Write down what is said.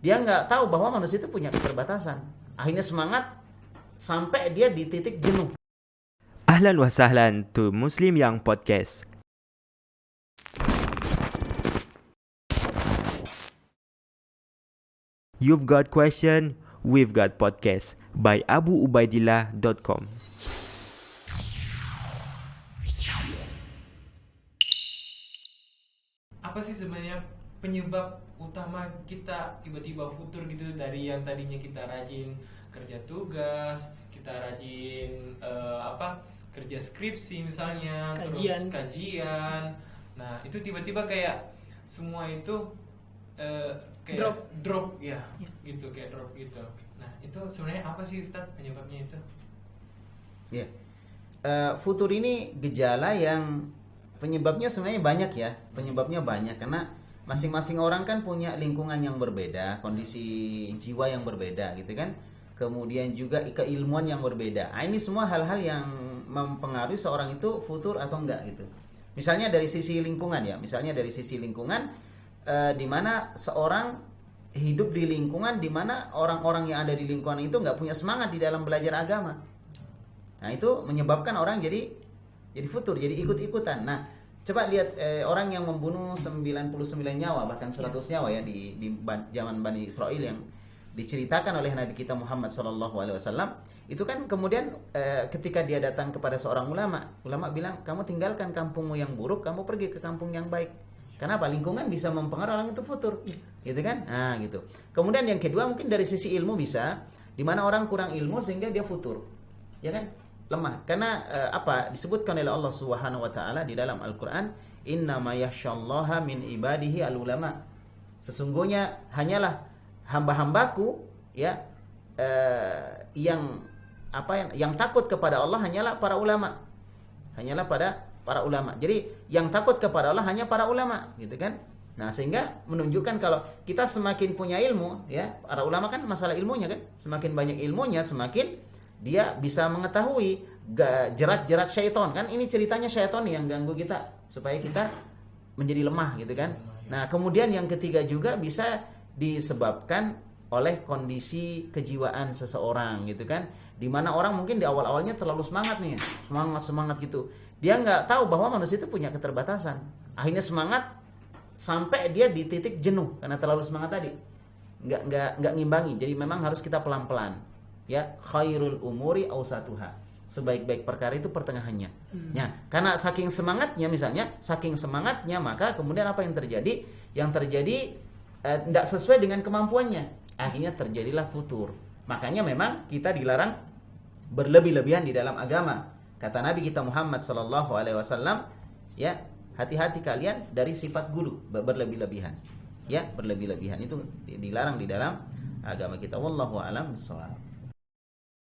Dia nggak tahu bahwa manusia itu punya keterbatasan. Akhirnya semangat sampai dia di titik jenuh. Ahlan wa sahlan to Muslim Young Podcast. You've got question, we've got podcast by abuubaidillah.com. Apa sih sebenarnya penyebab utama kita tiba-tiba futur gitu, dari yang tadinya kita rajin kerja tugas, kita rajin kerja skripsi misalnya, terus kajian. Nah, itu tiba-tiba kayak semua itu kayak drop ya, gitu, kayak drop gitu. Nah, itu sebenarnya apa sih Ustaz penyebabnya itu? Ya. Futur ini gejala yang penyebabnya sebenarnya banyak ya. Penyebabnya banyak karena masing-masing orang kan punya lingkungan yang berbeda, kondisi jiwa yang berbeda gitu kan. Kemudian juga keilmuan yang berbeda. Ini semua hal-hal yang mempengaruhi seorang itu futur atau enggak gitu. Misalnya dari sisi lingkungan ya. Misalnya dari sisi lingkungan di mana seorang hidup di lingkungan di mana orang-orang yang ada di lingkungan itu enggak punya semangat di dalam belajar agama. Nah, itu menyebabkan orang jadi futur, jadi ikut-ikutan. Nah, coba lihat orang yang membunuh 99 nyawa, bahkan 100 nyawa ya di zaman Bani Israel yang diceritakan oleh Nabi kita Muhammad SAW. Itu kan kemudian ketika dia datang kepada seorang ulama bilang, kamu tinggalkan kampungmu yang buruk, kamu pergi ke kampung yang baik. Kenapa? Lingkungan bisa mempengaruhi orang itu futur, gitu kan? Nah, gitu. Kemudian yang kedua mungkin dari sisi ilmu bisa, di mana orang kurang ilmu sehingga dia futur, ya kan? Lemah. Karena disebutkan oleh Allah Subhanahu wa taala di dalam Al-Qur'an, innama yakhsyallaha min ibadihi al-ulama. Sesungguhnya hanyalah hamba-hambaku ya yang takut kepada Allah hanyalah para ulama. Hanyalah para ulama. Jadi yang takut kepada Allah hanya para ulama, gitu kan? Nah, sehingga menunjukkan kalau kita semakin punya ilmu ya, para ulama kan masalah ilmunya kan, semakin banyak ilmunya semakin dia bisa mengetahui jerat-jerat syaitan kan. Ini ceritanya syaitan yang ganggu kita supaya kita menjadi lemah gitu kan. Nah, kemudian yang ketiga juga bisa disebabkan oleh kondisi kejiwaan seseorang gitu kan, dimana orang mungkin di awal-awalnya terlalu semangat nih, semangat gitu, dia nggak tahu bahwa manusia itu punya keterbatasan. Akhirnya semangat sampai dia di titik jenuh karena terlalu semangat tadi, nggak ngimbangi. Jadi memang harus kita pelan-pelan. Ya, khairul umuri awsatuha. Sebaik-baik perkara itu pertengahannya. Ya, karena saking semangatnya maka kemudian apa yang terjadi? Yang terjadi tidak sesuai dengan kemampuannya. Akhirnya terjadilah futur. Makanya memang kita dilarang berlebih-lebihan di dalam agama. Kata Nabi kita Muhammad sallallahu alaihi wasallam, ya, hati-hati kalian dari sifat gulu, berlebih-lebihan. Ya, berlebih-lebihan itu dilarang di dalam agama kita. Wallahu a'lam bishawab.